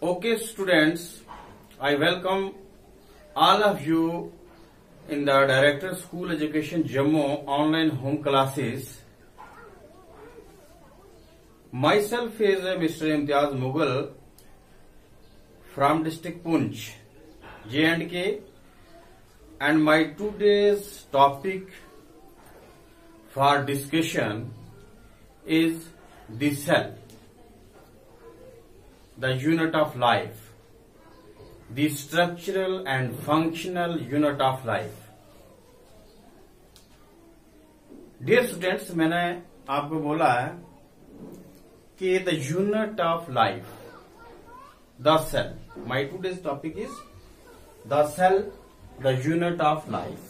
Okay, students, I welcome all of you in the Director School Education Jammu online home classes. Myself is Mr. Imtiaz Mughal from district Poonch, J&K, and my today's topic for discussion is the cell, the unit of life, the structural and functional unit of life. Dear students, मैंने आपको बोला है कि the unit of life, the cell. My today's topic is the cell, the unit of life.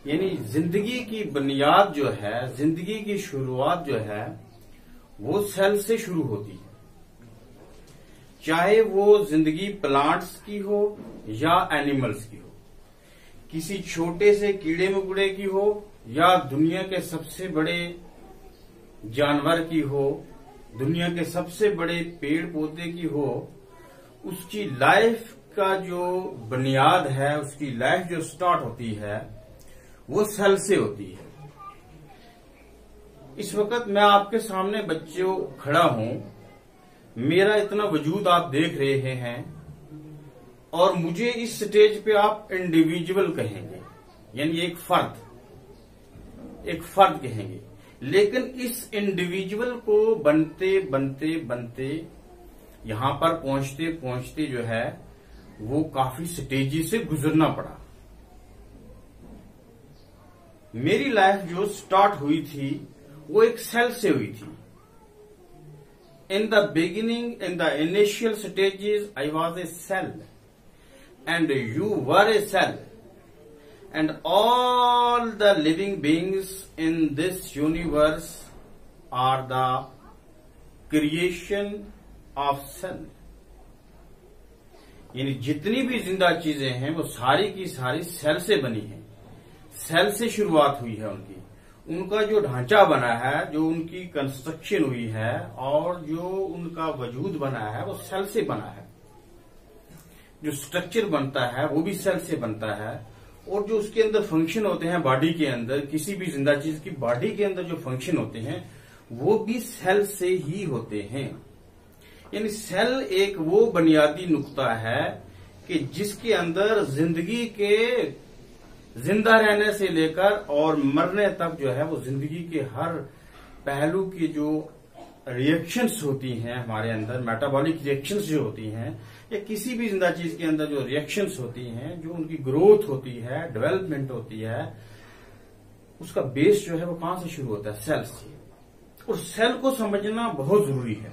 यानी जिंदगी की बुनियाद जो है, जिंदगी की शुरुआत जो है, वो सेल से शुरू होती है। चाहे वो जिंदगी प्लांट्स की हो या एनिमल्स की हो, किसी छोटे से कीड़े मकोड़े की हो या दुनिया के सबसे बड़े जानवर की हो, दुनिया के सबसे बड़े पेड़ पौधे की हो, उसकी लाइफ का जो बुनियाद है, उसकी लाइफ जो स्टार्ट होती है, वो सेल से होती है। इस वक्त मैं आपके सामने बच्चों खड़ा हूं, मेरा इतना वजूद आप देख रहे हैं और मुझे इस स्टेज पे आप इंडिविजुअल कहेंगे, यानी एक फर्द कहेंगे। लेकिन इस इंडिविजुअल को बनते बनते बनते यहां पर पहुंचते पहुंचते जो है वो काफी स्टेजेस से गुजरना पड़ा। मेरी लाइफ जो स्टार्ट हुई थी वो एक सेल से हुई थी। In the beginning, in the initial stages, I was a cell, and you were a cell, and all the living beings in this universe are the creation of cell. यानी जितनी भी जिंदा चीजें हैं वो सारी की सारी सेल से बनी हैं, सेल से शुरुआत हुई है उनकी। उनका जो ढांचा बना है, जो उनकी कंस्ट्रक्शन हुई है और जो उनका वजूद बना है वो सेल से बना है। जो स्ट्रक्चर बनता है वो भी सेल से बनता है और जो उसके अंदर फंक्शन होते हैं बॉडी के अंदर, किसी भी जिंदा चीज की बॉडी के अंदर जो फंक्शन होते हैं वो भी सेल से ही होते हैं। यानी सेल एक वो बुनियादी नुक्ता है कि जिसके अंदर जिंदगी के जिंदा रहने से लेकर और मरने तक जो है वो जिंदगी के हर पहलू की जो रिएक्शंस होती हैं हमारे अंदर, मेटाबॉलिक रिएक्शंस जो होती हैं, या किसी भी जिंदा चीज के अंदर जो रिएक्शंस होती हैं, जो उनकी ग्रोथ होती है, डेवलपमेंट होती है, उसका बेस जो है वो कहां से शुरू होता है? सेल से। और सेल को समझना बहुत जरूरी है।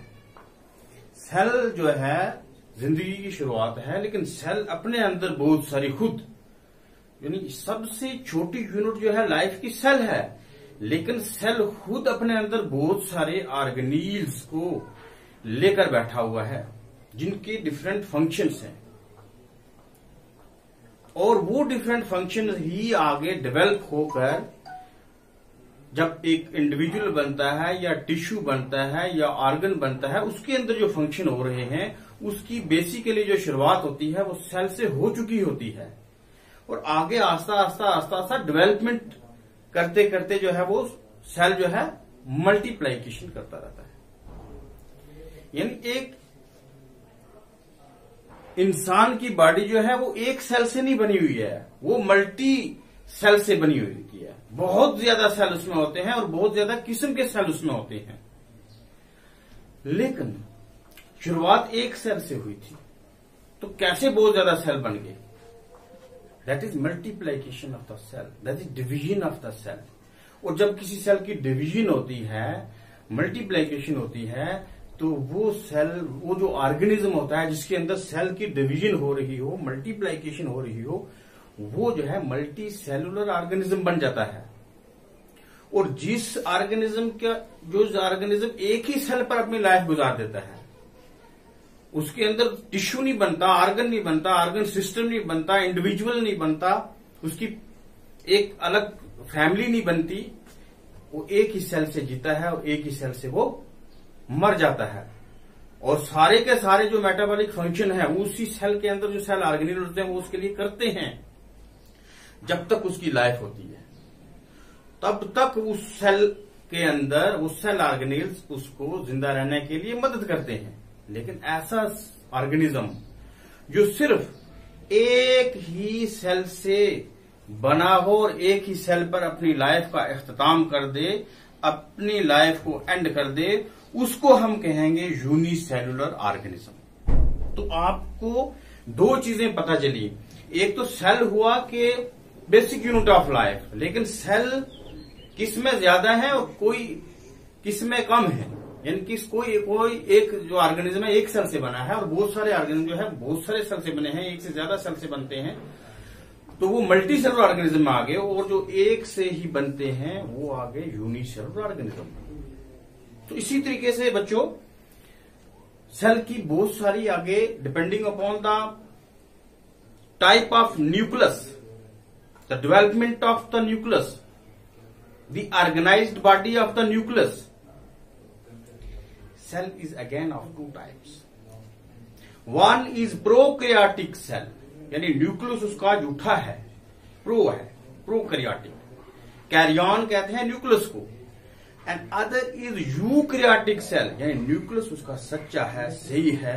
सेल जो है जिंदगी की शुरुआत है, लेकिन सेल अपने अंदर बहुत सारी खुद, यानी सबसे छोटी यूनिट जो है लाइफ की सेल है, लेकिन सेल खुद अपने अंदर बहुत सारे ऑर्गेनील्स को लेकर बैठा हुआ है जिनके डिफरेंट फंक्शंस हैं और वो डिफरेंट फंक्शन ही आगे डेवलप होकर जब एक इंडिविजुअल बनता है या टिश्यू बनता है या ऑर्गन बनता है, उसके अंदर जो फंक्शन हो रहे हैं उसकी बेसिकली जो शुरुआत होती है वो सेल से हो चुकी होती है और आगे आस्ता आस्ता डेवलपमेंट करते करते जो है वो सेल जो है मल्टीप्लिकेशन करता रहता है। यानी एक इंसान की बॉडी जो है वो एक सेल से नहीं बनी हुई है, वो मल्टी सेल से बनी हुई है। बहुत ज्यादा सेल उसमें होते हैं और बहुत ज्यादा किस्म के सेल उसमें होते हैं, लेकिन शुरुआत एक सेल से हुई थी। तो कैसे बहुत ज्यादा सेल बन गए? That is multiplication of the cell. That is division of the cell. और जब किसी सेल की डिवीजन होती है, मल्टीप्लिकेशन होती है, तो वो सेल, वो जो ऑर्गेनिज्म होता है जिसके अंदर सेल की डिवीजन हो रही हो, मल्टीप्लिकेशन हो रही हो, वो जो है मल्टी सेलुलर ऑर्गेनिज्म बन जाता है। और जिस ऑर्गेनिज्म का जो ऑर्गेनिज्म एक ही सेल पर अपनी लाइफ गुजार देता है, उसके अंदर टिश्यू नहीं बनता, ऑर्गन नहीं बनता, ऑर्गन सिस्टम नहीं बनता, इंडिविजुअल नहीं बनता, उसकी एक अलग फैमिली नहीं बनती, वो एक ही सेल से जीता है और एक ही सेल से वो मर जाता है। और सारे के सारे जो मेटाबॉलिक फंक्शन है उसी सेल के अंदर जो सेल ऑर्गेनेल होते हैं वो उसके लिए करते हैं। जब तक उसकी लाइफ होती है तब तक उस सेल के अंदर उस सेल ऑर्गेनेल्स उसको जिंदा रहने के लिए मदद करते हैं। लेकिन ऐसा ऑर्गेनिज्म जो सिर्फ एक ही सेल से बना हो और एक ही सेल पर अपनी लाइफ का इख्तिताम कर दे, अपनी लाइफ को एंड कर दे, उसको हम कहेंगे यूनिसेलुलर ऑर्गेनिज्म। तो आपको दो चीजें पता चली, एक तो सेल हुआ कि बेसिक यूनिट ऑफ लाइफ, लेकिन सेल किस में ज्यादा है और कोई किस में कम है। यानी कि कोई एक जो ऑर्गेनिज्म है एक सेल से बना है और बहुत सारे ऑर्गेनिज्म जो है बहुत सारे सेल से बने हैं, एक से ज्यादा सेल से बनते हैं, तो वो मल्टी सेलुलर ऑर्गेनिज्म में आ गए। और जो एक से ही बनते हैं वो आ गए यूनिसेलुलर ऑर्गेनिज्म। तो इसी तरीके से बच्चों सेल की बहुत सारी आगे depending upon the type of nucleus, the development of the nucleus, the organised body of the nucleus, cell is again of two types. One is prokaryotic cell, यानी न्यूक्लियस उसका जूठा है, प्रोकैरियोटिक, कैरियन कहते हैं न्यूक्लियस को। And other is eukaryotic cell, यानी nucleus उसका सच्चा है, सही है,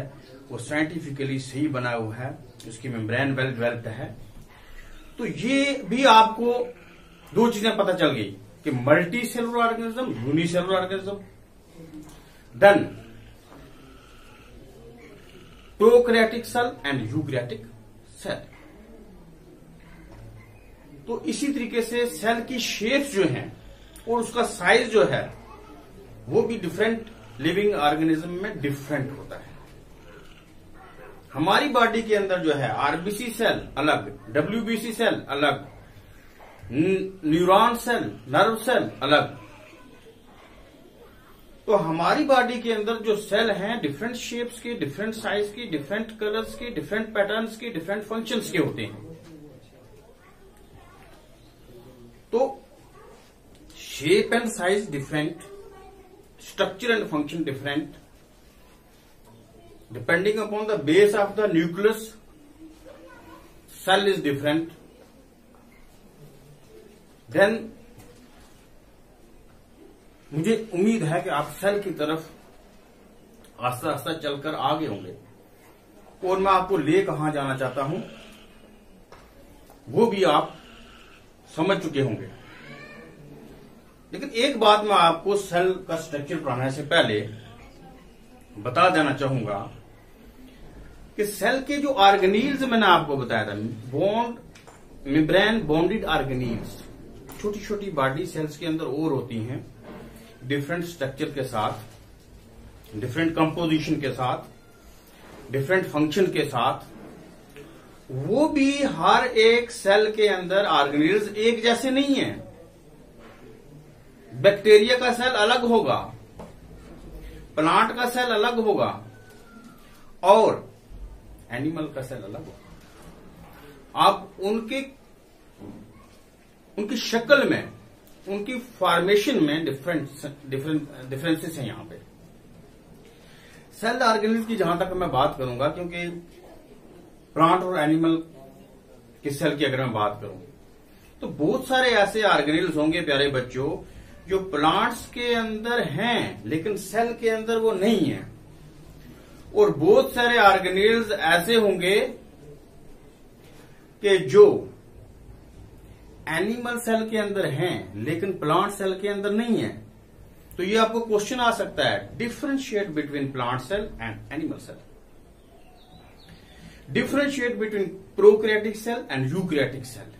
वो साइंटिफिकली सही बना हुआ है, उसकी मेम्ब्रेन वेल डेवलप्ड है। तो ये भी आपको दो चीजें पता चल गई कि multi cellular organism, unicellular organism. Then prokaryotic cell and eukaryotic cell। तो इसी तरीके से सेल की शेप्स जो हैं और उसका साइज जो है वो भी डिफरेंट लिविंग ऑर्गेनिज्म में डिफरेंट होता है। हमारी बॉडी के अंदर जो है आरबीसी सेल अलग, डब्ल्यूबीसी सेल अलग, न्यूरॉन सेल, नर्व सेल अलग। तो हमारी बॉडी के अंदर जो सेल हैं डिफरेंट शेप्स के, डिफरेंट साइज के, डिफरेंट कलर्स के, डिफरेंट पैटर्न्स के, डिफरेंट फंक्शंस के होते हैं। तो shape and size different, structure and function different, depending upon the base of the nucleus cell is different. Then मुझे उम्मीद है कि आप सेल की तरफ आस्ता आस्ता चलकर आगे होंगे और मैं आपको ले कहां जाना चाहता हूं वो भी आप समझ चुके होंगे। लेकिन एक बात मैं आपको सेल का स्ट्रक्चर पढ़ाने से पहले बता देना चाहूंगा कि सेल के जो ऑर्गेनील्स मैंने आपको बताया था, मेम्ब्रेन बॉन्डेड ऑर्गेनील्स, छोटी छोटी बॉडी सेल्स के अंदर और होती हैं, डिफरेंट स्ट्रक्चर के साथ, डिफरेंट कंपोजिशन के साथ, डिफरेंट फंक्शन के साथ, वो भी हर एक सेल के अंदर ऑर्गेनेल्स एक जैसे नहीं है। बैक्टीरिया का सेल अलग होगा, प्लांट का सेल अलग होगा और एनिमल का सेल अलग होगा। आप उनकी शक्ल में, उनकी फॉर्मेशन में डिफरेंसेस हैं। यहां पे सेल ऑर्गेनिज्म की जहां तक मैं बात करूंगा, क्योंकि प्लांट और एनिमल के सेल की अगर मैं बात करूं तो बहुत सारे ऐसे ऑर्गेनिल्स होंगे प्यारे बच्चों जो प्लांट्स के अंदर हैं लेकिन सेल के अंदर वो नहीं है, और बहुत सारे ऑर्गेनिल्स ऐसे होंगे कि जो एनिमल सेल के अंदर हैं लेकिन प्लांट सेल के अंदर नहीं है। तो ये आपको क्वेश्चन आ सकता है, differentiate between plant cell and animal cell, differentiate between prokaryotic cell and eukaryotic cell.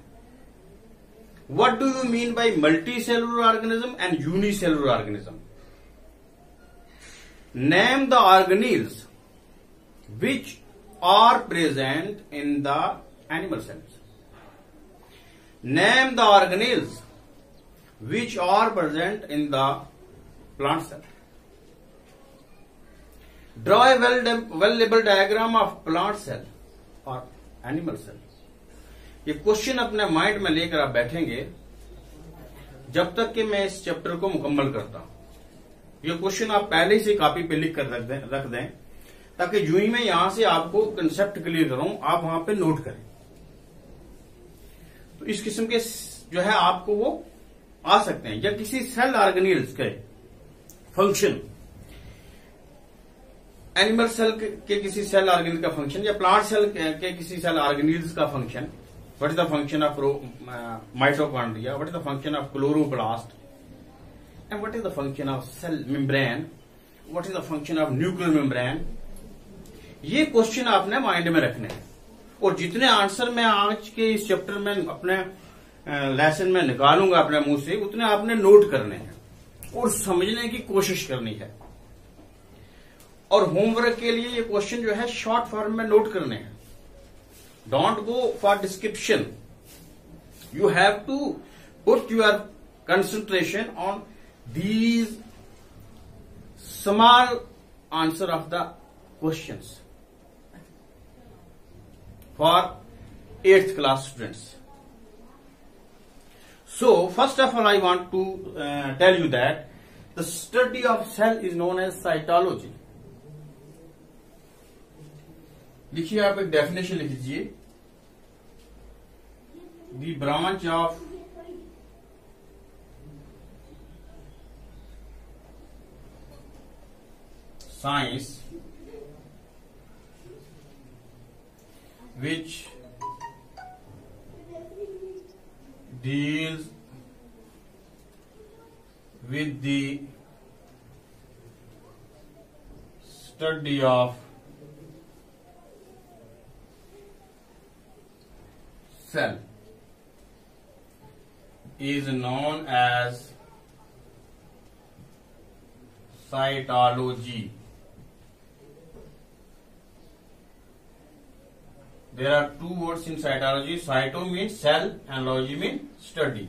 What do you mean by multicellular organism and unicellular organism? Name the organelles which are present in the animal cells. Name the organelles which are present in the plant cell. Draw a well-labeled diagram of plant cell or animal cell. ये question अपने mind में लेकर आप बैठेंगे जब तक कि मैं इस चैप्टर को मुकम्मल करता हूं। ये क्वेश्चन आप पहले से कॉपी पे लिख कर रख दें ताकि जो ही मैं यहां से आपको कंसेप्ट क्लियर करूं आप वहां पे नोट करें। तो इस किस्म के जो है आपको वो आ सकते हैं। या किसी सेल ऑर्गेनेल्स के फंक्शन, एनिमल सेल के किसी सेल ऑर्गेनेल का फंक्शन या प्लांट सेल के किसी सेल ऑर्गेनेल्स का function, what is the function of mitochondria, what is the function of chloroplast, and what is the function of cell membrane, what is the function of nuclear membrane. ये question आपने mind में रखने हैं और जितने answer मैं आज के इस चैप्टर में अपने लेसन में निकालूंगा अपने मुंह से, उतने आपने नोट करने हैं और समझने की कोशिश करनी है। और होमवर्क के लिए ये क्वेश्चन जो है शॉर्ट फॉर्म में नोट करने हैं। Don't go for description, you have to put your concentration on these small answer of the questions for 8th class students. So first of all I want to tell you that the study of cell is known as cytology. लिखिए, आप एक definition लिख दीजिए। The branch of science which deals with the study of cell is known as cytology. There are two words in cytology. Cyto means cell and logy means study.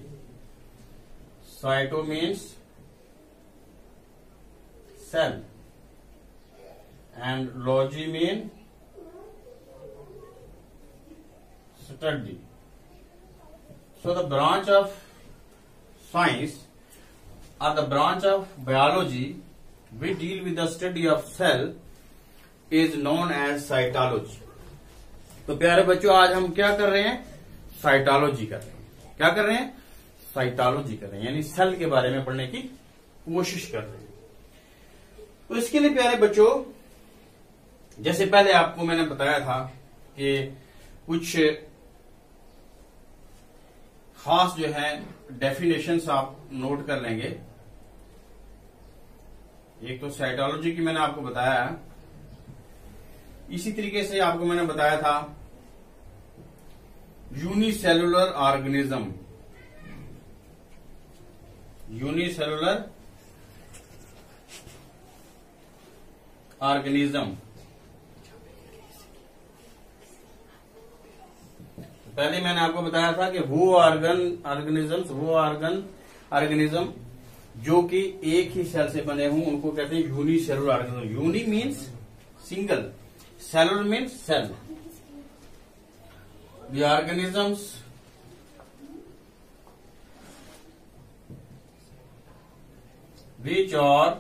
Cyto means cell and logy means study. So the branch of science or the branch of biology we deal with the study of cell is known as cytology. तो प्यारे बच्चों, आज हम क्या कर रहे हैं? Cytology कर रहे हैं। क्या कर रहे हैं? साइटोलॉजी कर रहे हैं, यानी सेल के बारे में पढ़ने की कोशिश कर रहे हैं। तो इसके लिए प्यारे बच्चों, जैसे पहले आपको मैंने बताया था कि कुछ खास जो है डेफिनेशंस आप नोट कर लेंगे। एक तो साइटोलॉजी की मैंने आपको बताया, इसी तरीके से आपको मैंने बताया था यूनिसेलुलर ऑर्गेनिज्म। यूनिसेलुलर ऑर्गेनिज्म, पहले मैंने आपको बताया था कि वो ऑर्गेनिज्म जो कि एक ही सेल से बने हों उनको कहते हैं unicellular organism. Uni means single, cellular means cell. The organisms which are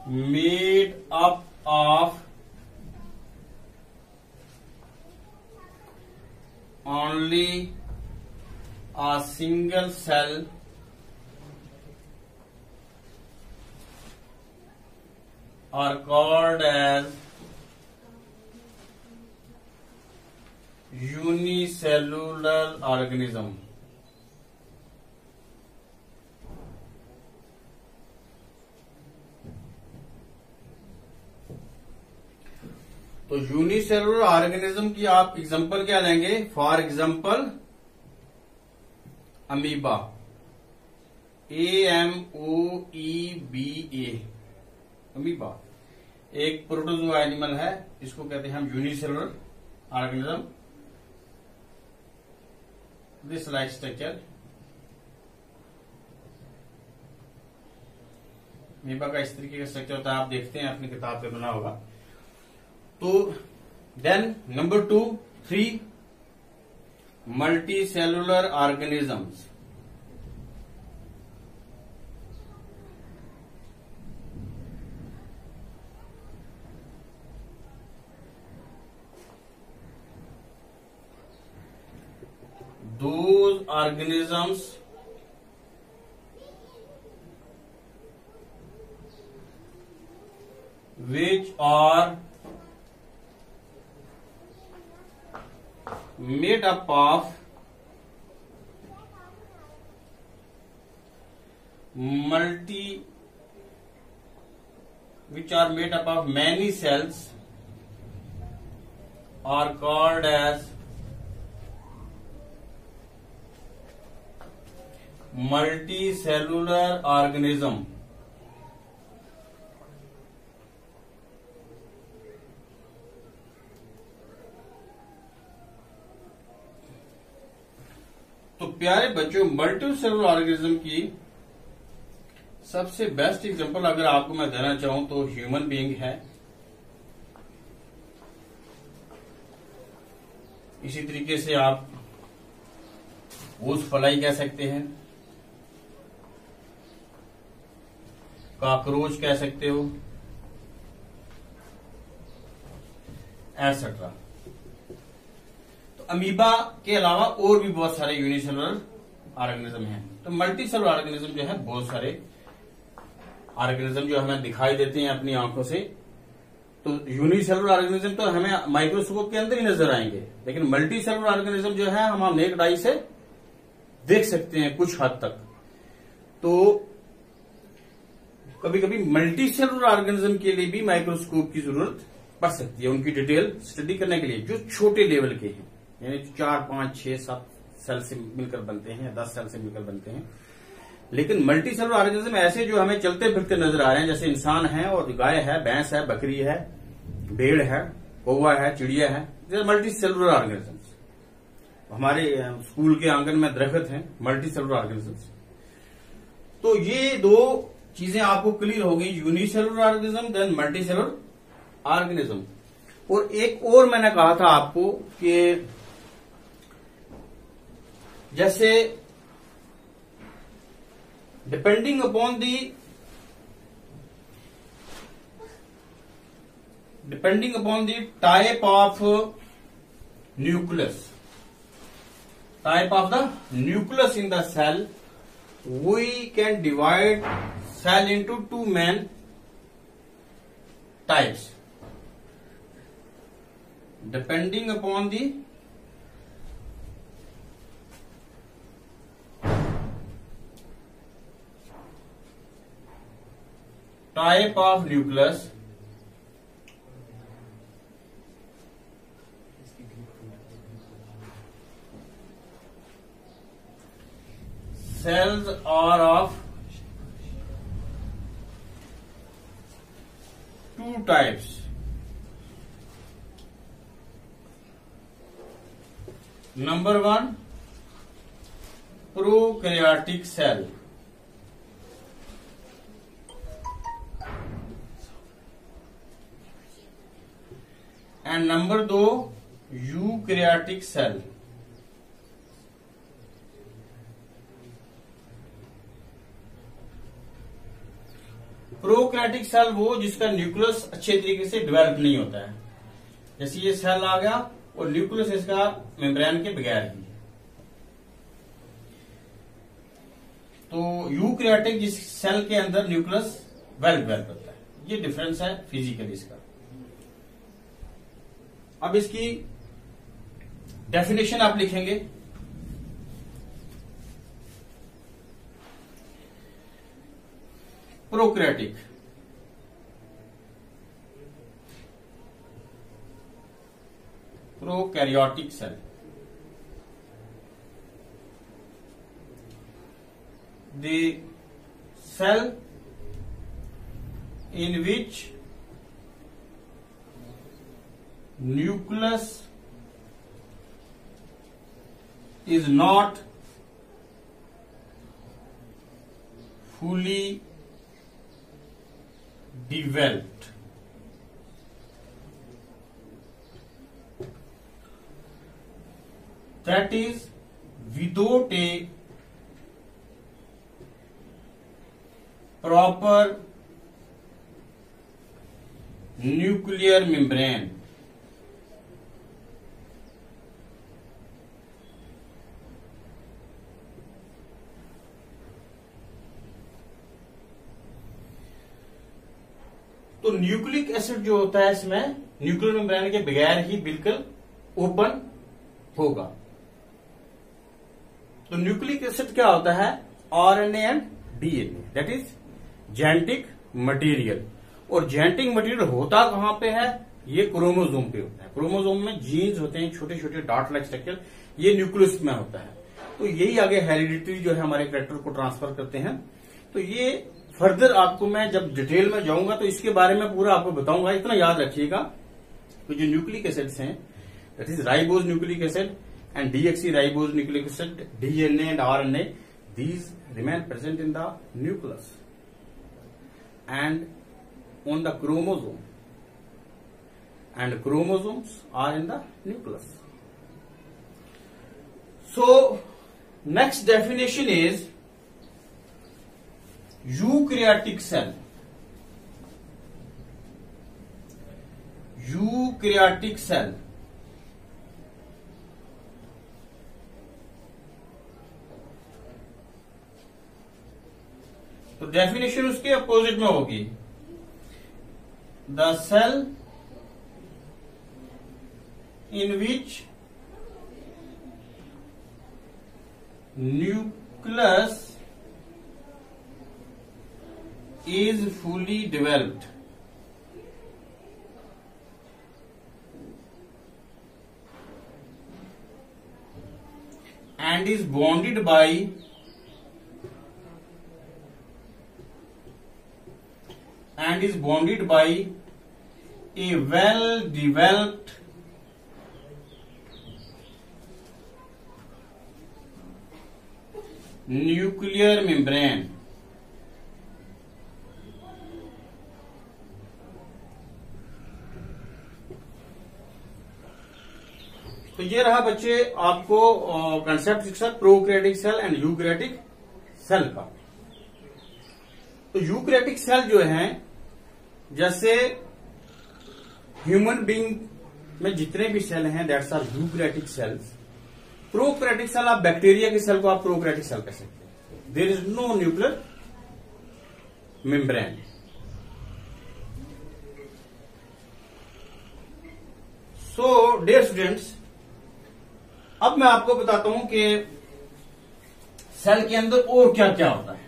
made up of only a single cell are called as unicellular organism. तो यूनिसेलुलर ऑर्गेनिज्म की आप एग्जांपल क्या लेंगे? For example amoeba, AMOEBA, amoeba एक protozoa animal है, इसको कहते हैं हम unicellular organism. This like structure, amoeba का इस तरीके का स्ट्रक्चर होता है, आप देखते हैं अपनी किताब पे बना होगा। तो then number 3 multicellular organisms. those organisms which are made up of many cells are called as multicellular organism. तो प्यारे बच्चों, मल्टीसेलुलर ऑर्गेनिज्म की सबसे बेस्ट एग्जांपल अगर आपको मैं देना चाहूं तो ह्यूमन बीइंग है। इसी तरीके से आप घूसफलाई कह सकते हैं, कॉकरोच कह सकते हो, एटसेट्रा। तो अमीबा के अलावा और भी बहुत सारे यूनिसेलुलर ऑर्गेनिज्म हैं। तो मल्टीसेलुलर ऑर्गेनिज्म जो है बहुत सारे ऑर्गेनिज्म जो हमें दिखाई देते हैं अपनी आंखों से। तो यूनिसेलुलर ऑर्गेनिज्म तो हमें माइक्रोस्कोप के अंदर ही नजर आएंगे, लेकिन मल्टीसेलुलर ऑर्गेनिज्म जो है हम नेक्ड आई से देख सकते हैं कुछ हद तक। तो कभी कभी मल्टीसेलुलर ऑर्गेनिज्म के लिए भी माइक्रोस्कोप की जरूरत पड़ सकती है, उनकी डिटेल स्टडी करने के लिए, जो छोटे लेवल के हैं, यानी 4, 5, 6, 7 सेल से मिलकर बनते हैं या 10 सेल से मिलकर बनते हैं। लेकिन मल्टीसेलुलर ऑर्गेनिज्म ऐसे जो हमें चलते फिरते नजर आ रहे हैं, जैसे इंसान है और गाय है, भैंस है, बकरी है, भेड़ है, कौवा है, चिड़िया है, मल्टीसेलुलर ऑर्गेनिज्म। हमारे स्कूल के आंगन में दरख्त हैं, मल्टीसेलुलर ऑर्गेनिज्म। तो ये दो चीजें आपको क्लियर हो गई, unicellular organism then multicellular organism. और एक और मैंने कहा था आपको कि जैसे depending upon the type of nucleus in the cell, we can divide cell into two main types depending upon the type of nucleus. Cells are of two types. Number 1, prokaryotic cell. And number 2, eukaryotic cell. Prokaryotic cell वो जिसका nucleus अच्छे तरीके से develop नहीं होता है, जैसे ये सेल आ गया और न्यूक्लियस इसका मेम्ब्रेन के बगैर ही। तो यूकैरियोटिक जिस सेल के अंदर न्यूक्लियस वेल डेवलप होता है, ये डिफरेंस है फिजिकली इसका। अब इसकी डेफिनेशन आप लिखेंगे। Prokaryotic cell, the cell in which nucleus is not fully developed. That is, without a proper nuclear membrane. तो न्यूक्लिक एसिड जो होता है इसमें न्यूक्लियर मेम्ब्रेन के बगैर ही बिल्कुल ओपन होगा। तो न्यूक्लिक एसिड क्या होता है? RNA and DNA, that is genetic material. और जेनेटिक मटेरियल होता कहां पे है? ये क्रोमोसोम पे होता है। क्रोमोसोम में जीन्स होते हैं, छोटे छोटे डॉट लाइक स्ट्रक्चर, ये न्यूक्लियस में होता है। तो यही आगे हेरिडिटरी जो है हमारे कैरेक्टर को ट्रांसफर करते हैं। तो ये फर्दर आपको मैं जब डिटेल में जाऊंगा तो इसके बारे में पूरा आपको बताऊंगा। इतना याद रखिएगा तो जो न्यूक्लिक एसिड्स हैं that is ribose nucleic acid and deoxyribose nucleic acid, DNA and RNA, these remain present in the nucleus and on the chromosome, and chromosomes are in the nucleus. So next definition is eukaryotic cell. Eukaryotic cell तो definition उसके opposite में होगी। The cell in which nucleus is fully developed and is bonded by a well developed nuclear membrane. तो ये रहा बच्चे आपको concept शिक्षा prokaryotic cell and eukaryotic cell का। तो यूकैरियोटिक सेल जो है जैसे ह्यूमन बीइंग में जितने भी सेल हैं that's are eukaryotic cells. Prokaryotic cell आप बैक्टीरिया के सेल को आप प्रोकैरियोटिक सेल कह सकते हैं। There is no nuclear membrane. So dear students, अब मैं आपको बताता हूं कि सेल के अंदर और क्या क्या होता है।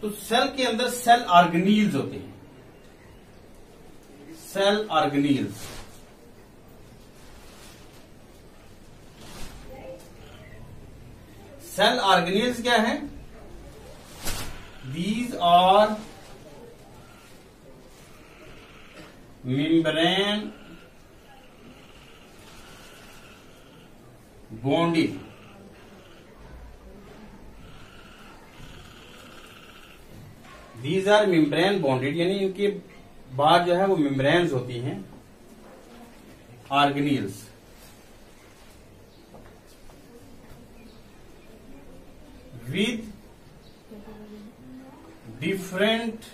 तो सेल के अंदर सेल ऑर्गेनील्स होते हैं। सेल ऑर्गेनील्स, सेल ऑर्गेनील्स क्या है? These are membrane bonded these are membrane bonded, यानी इनके बाहर जो है वो मेम्ब्रेन्स होती हैं ऑर्गेनील्स। विद डिफरेंट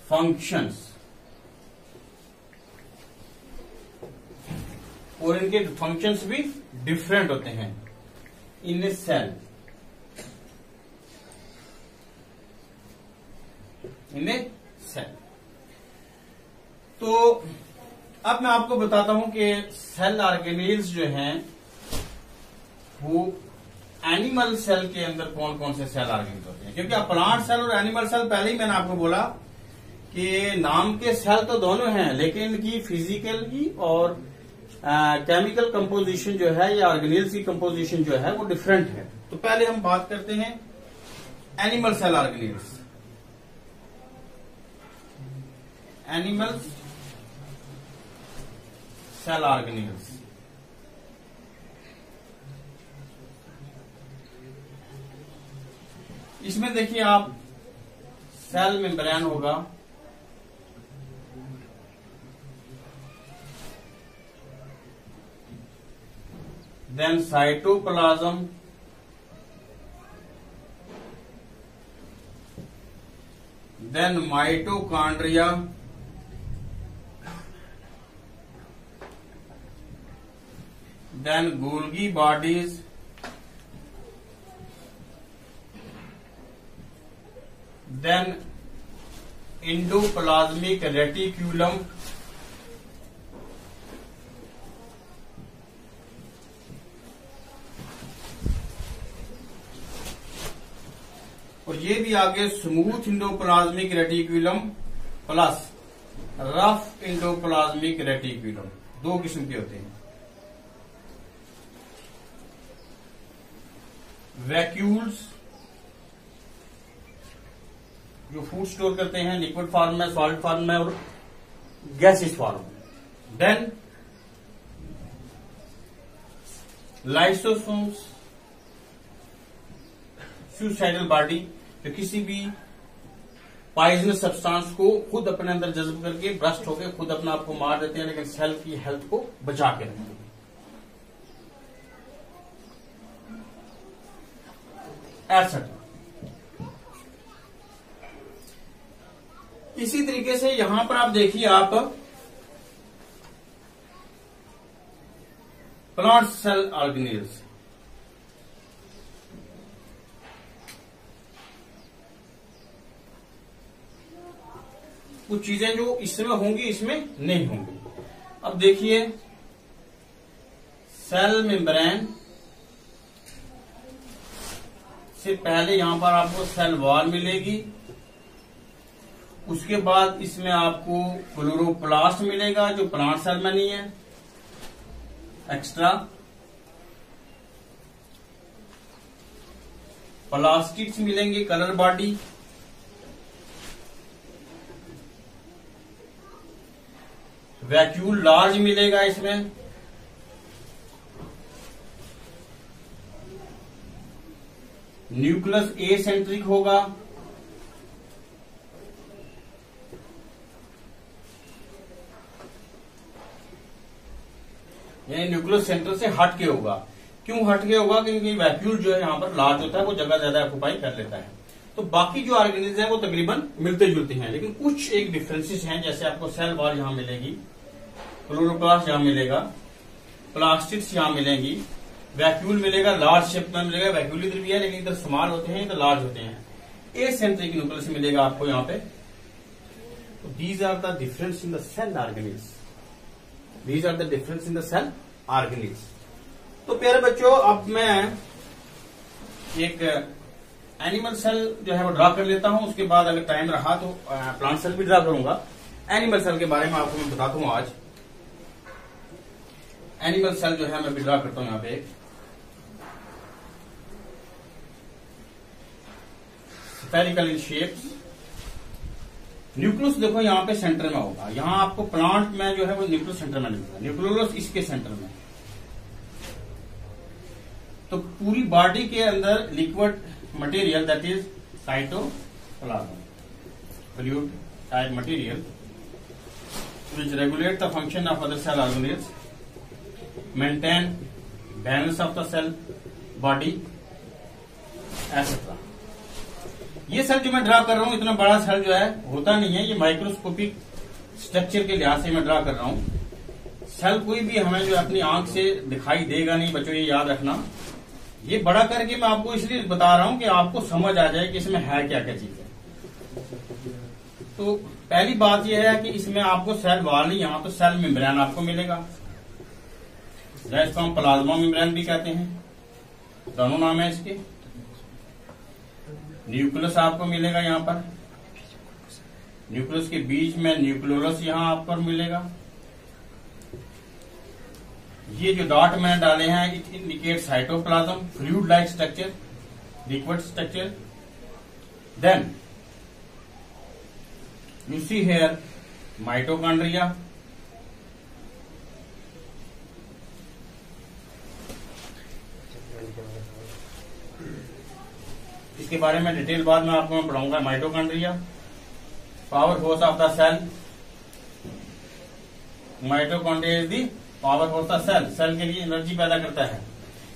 फंक्शंस, और इनके फंक्शंस भी डिफरेंट होते हैं इन ए सेल। सेल। तो अब मैं आपको बताता हूं कि सेल ऑर्गेनील्स जो हैं वो एनिमल सेल के अंदर कौन कौन से सेल ऑर्गेनील्स होते हैं। क्योंकि प्लांट सेल और एनिमल सेल पहले ही मैंने आपको बोला कि नाम के सेल तो दोनों हैं, लेकिन इनकी फिजिकल की और केमिकल कंपोजिशन जो है या ऑर्गेनील्स की कंपोजिशन जो है वो डिफरेंट है। तो पहले हम बात करते हैं animal cell organelles. Animal cell organelles, इसमें देखिए आप सेल मेम्ब्रेन होगा, then cytoplasm, then mitochondria, then Golgi bodies, then endoplasmic reticulum, और ये भी आगे smooth endoplasmic reticulum plus rough endoplasmic reticulum, दो किस्म के होते हैं। वैक्यूल्स जो फूड स्टोर करते हैं लिक्विड फॉर्म में, सॉलिड फॉर्म में और गैसियस फॉर्म में। देन लाइसोसोम्स, सुसाइडल बॉडी, जो किसी भी पॉइजनस सब्सटेंस को खुद अपने अंदर जज्ब करके ब्रस्ट होकर खुद अपने आप को मार देते हैं, लेकिन सेल की हेल्थ को बचा के रखते हैं। एटसेट्रा। इसी तरीके से यहां पर आप देखिए, आप प्लांट सेल ऑर्गेनेल्स, कुछ चीजें जो इसमें होंगी इसमें नहीं होंगी। अब देखिए, सेल मेम्ब्रेन से पहले यहां पर आपको सेल वॉल मिलेगी, उसके बाद इसमें आपको क्लोरोप्लास्ट मिलेगा जो प्लांट सेल में नहीं है, एक्स्ट्रा प्लास्टिड्स मिलेंगे, कलर बॉडी, वैक्यूल लार्ज मिलेगा इसमें, न्यूक्लियस एसेंट्रिक होगा, यानी न्यूक्लियस सेंटर से हट के होगा। क्यों हट के होगा? क्योंकि वैक्यूल जो है यहां पर लार्ज होता है, वो जगह ज्यादा ऑक्यूपाई कर लेता है। तो बाकी जो ऑर्गेनिज्म है वो तकरीबन मिलते जुलते हैं, लेकिन कुछ एक डिफरेंसेस हैं। जैसे आपको सेल वॉल यहां मिलेगी, क्लोरोप्लास्ट यहां मिलेगा, प्लास्टिड्स यहां मिलेंगी, वैक्यूल मिलेगा, लार्ज शेप में मिलेगा। वैक्यूल इधर भी है लेकिन इधर स्मॉल होते हैं, इधर लार्ज होते हैं। एसेंट्रिक न्यूक्लियस मिलेगा आपको यहां पे। These are the difference in the cell organelles, these are the difference in the cell organelles. तो प्यारे बच्चों, अब मैं एक एनिमल सेल जो है वो ड्रा कर लेता हूं, उसके बाद अगर टाइम रहा तो प्लांट सेल भी ड्रा करूंगा। एनिमल सेल के बारे में आपको मैं बताता हूं आज। एनिमल सेल जो है मैं भी ड्रा करता हूं यहां पे। स्फेरिकल इन शेप्स, न्यूक्लियस देखो यहां पे सेंटर में होगा। यहां आपको प्लांट में जो है वो न्यूक्लियस सेंटर में मिलता है, न्यूक्लियोलस इसके सेंटर में। तो पूरी बॉडी के अंदर liquid material that is cytoplasm, fluid type material which regulate the function of other cell organelles, maintain balance of the cell body, etc. ये सेल जो मैं ड्रा कर रहा हूं, इतना बड़ा सेल जो है होता नहीं है, ये माइक्रोस्कोपिक स्ट्रक्चर के लिहाज से मैं ड्रा कर रहा हूं। सेल कोई भी हमें जो अपनी आंख से दिखाई देगा नहीं बच्चों, ये याद रखना। ये बड़ा करके मैं आपको इसलिए बता रहा हूं कि आपको समझ आ जाए कि इसमें है क्या क्या चीज है। तो पहली बात यह है कि इसमें आपको सेल वॉल नहीं, यहां तो सेल मेम्ब्रेन आपको मिलेगा, जिसको हम प्लाज्मा मेम्ब्रेन भी कहते हैं, दोनों नाम है इसके। न्यूक्लियस आपको मिलेगा यहां पर, न्यूक्लियस के बीच में न्यूक्लियोलस यहां आप पर मिलेगा। ये जो डॉट मैंने डाले हैं it indicate cytoplasm, fluid like structure, liquid structure. Then you see here mitochondria, इसके बारे में डिटेल बाद में आपको मैं पढ़ाऊंगा। Mitochondria, power force of the cell, mitochondria is the power force of cell, cell के लिए एनर्जी पैदा करता है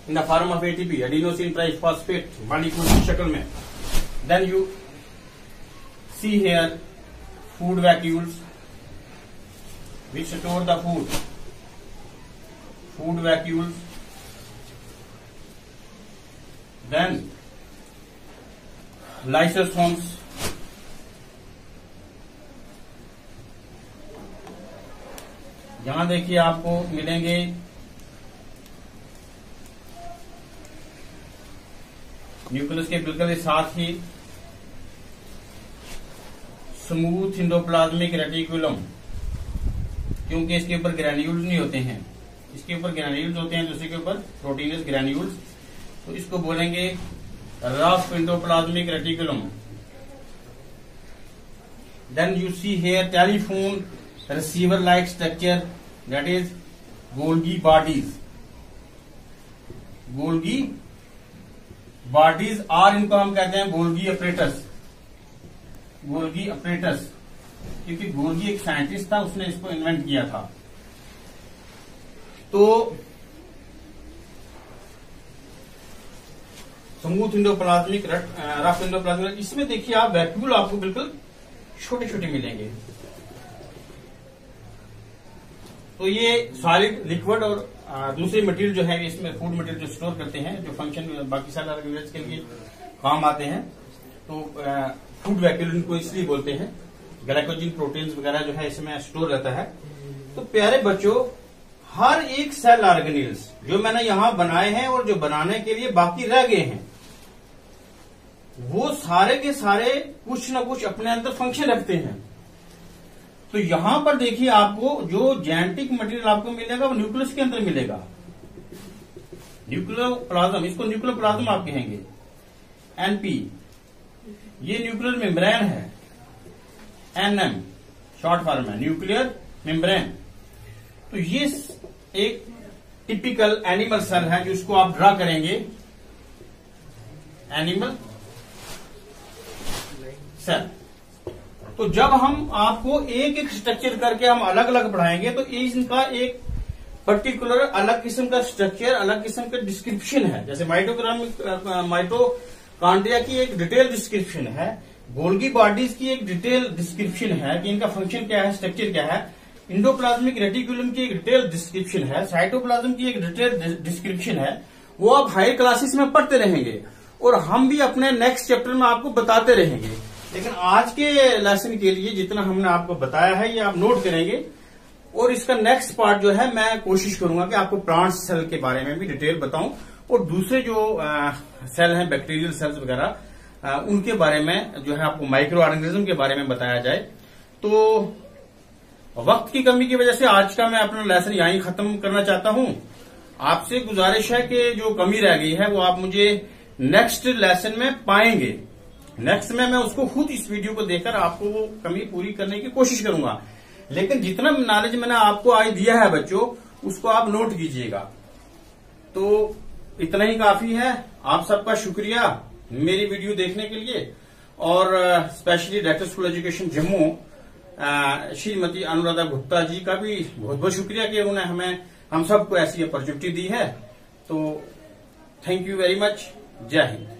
in the form of ATP, adenosine triphosphate molecule की शक्ल में। Then you see here food vacuoles which store the food, food vacuoles. Then lysosomes यहां देखिए आपको मिलेंगे न्यूक्लियस के बिल्कुल साथ ही स्मूथ एंडोप्लाज्मिक रेटिकुलम, क्योंकि इसके ऊपर ग्रैन्यूल्स नहीं होते हैं, इसके ऊपर ग्रैन्यूल्स होते हैं, दूसरे के ऊपर प्रोटीनस ग्रैन्यूल्स, तो इसको बोलेंगे rough endoplasmic reticulum. Then you see here telephone receiver like structure, that is Golgi bodies. Golgi bodies are, इनको हम कहते हैं गोल्गी अपरेटस। गोल्गी अपरेटस, क्योंकि गोल्गी एक साइंटिस्ट था, उसने इसको इन्वेंट किया था। तो स्मूथ एंडोप्लाज्मिक, रफ एंडोप्लाज्मिक, इसमें देखिए आप वैक्यूल आपको बिल्कुल छोटे छोटे मिलेंगे। तो ये सॉलिड, लिक्विड और दूसरे मटेरियल जो है इसमें फूड मटेरियल जो स्टोर करते हैं, जो फंक्शन बाकी सारे ऑर्गेनिजम्स के लिए काम आते हैं, तो फूड वैक्यूल इनको इसलिए बोलते हैं। ग्लाइकोजन, प्रोटीन्स वगैरह जो है इसमें स्टोर रहता है। तो प्यारे बच्चों, हर एक सेल ऑर्गेनिल्स जो मैंने यहां बनाए हैं और जो बनाने के लिए बाकी रह गए हैं, वो सारे के सारे कुछ न कुछ अपने अंदर फंक्शन रखते हैं। तो यहां पर देखिए आपको जो जेनेटिक मटेरियल आपको मिलेगा वो न्यूक्लियस के अंदर मिलेगा। न्यूक्लियर प्लाज्म, इसको न्यूक्लियर प्लाज्म आप कहेंगे, एनपी। ये न्यूक्लियर मेम्ब्रेन है, एनएम शॉर्ट फॉर्म है, न्यूक्लियर मेम्ब्रेन। तो ये एक टिपिकल एनिमल सेल है जिसको आप ड्रा करेंगे, एनिमल सेल। तो जब हम आपको एक एक स्ट्रक्चर करके हम अलग अलग पढ़ाएंगे तो इनका एक पर्टिकुलर अलग किस्म का स्ट्रक्चर, अलग किस्म का डिस्क्रिप्शन है। जैसे माइटोकॉन्ड्रिया की एक डिटेल डिस्क्रिप्शन है, गोल्गी बॉडीज की एक डिटेल डिस्क्रिप्शन है कि इनका फंक्शन क्या है, स्ट्रक्चर क्या है, इंडोप्लाज्मिक रेटिकुलम की एक डिटेल डिस्क्रिप्शन है, साइटोप्लाज्म की एक डिटेल डिस्क्रिप्शन है। वो आप हायर क्लासेस में पढ़ते रहेंगे और हम भी अपने नेक्स्ट चैप्टर में आपको बताते रहेंगे। लेकिन आज के लेसन के लिए जितना हमने आपको बताया है ये आप नोट करेंगे, और इसका नेक्स्ट पार्ट जो है मैं कोशिश करूंगा कि आपको प्लांट सेल के बारे में भी डिटेल बताऊं और दूसरे जो सेल हैं, बैक्टीरियल सेल्स वगैरह, उनके बारे में जो है आपको माइक्रो ऑर्गेनिज्म के बारे में बताया जाए। तो वक्त की कमी की वजह से आज का मैं अपना लेसन यहीं खत्म करना चाहता हूं। आपसे गुजारिश है कि जो कमी रह गई है वो आप मुझे नेक्स्ट लेसन में पाएंगे। नेक्स्ट में मैं उसको खुद इस वीडियो को देखकर आपको वो कमी पूरी करने की कोशिश करूंगा। लेकिन जितना नॉलेज मैंने आपको आज दिया है बच्चों, उसको आप नोट कीजिएगा। तो इतना ही काफी है। आप सबका शुक्रिया मेरी वीडियो देखने के लिए, और specially director school education Jammu Shrimati Anuradha Gupta ji का भी बहुत बहुत शुक्रिया कि उन्होंने हम सबको ऐसी अपॉर्चुनिटी दी है। तो थैंक यू वेरी मच। जय हिंद।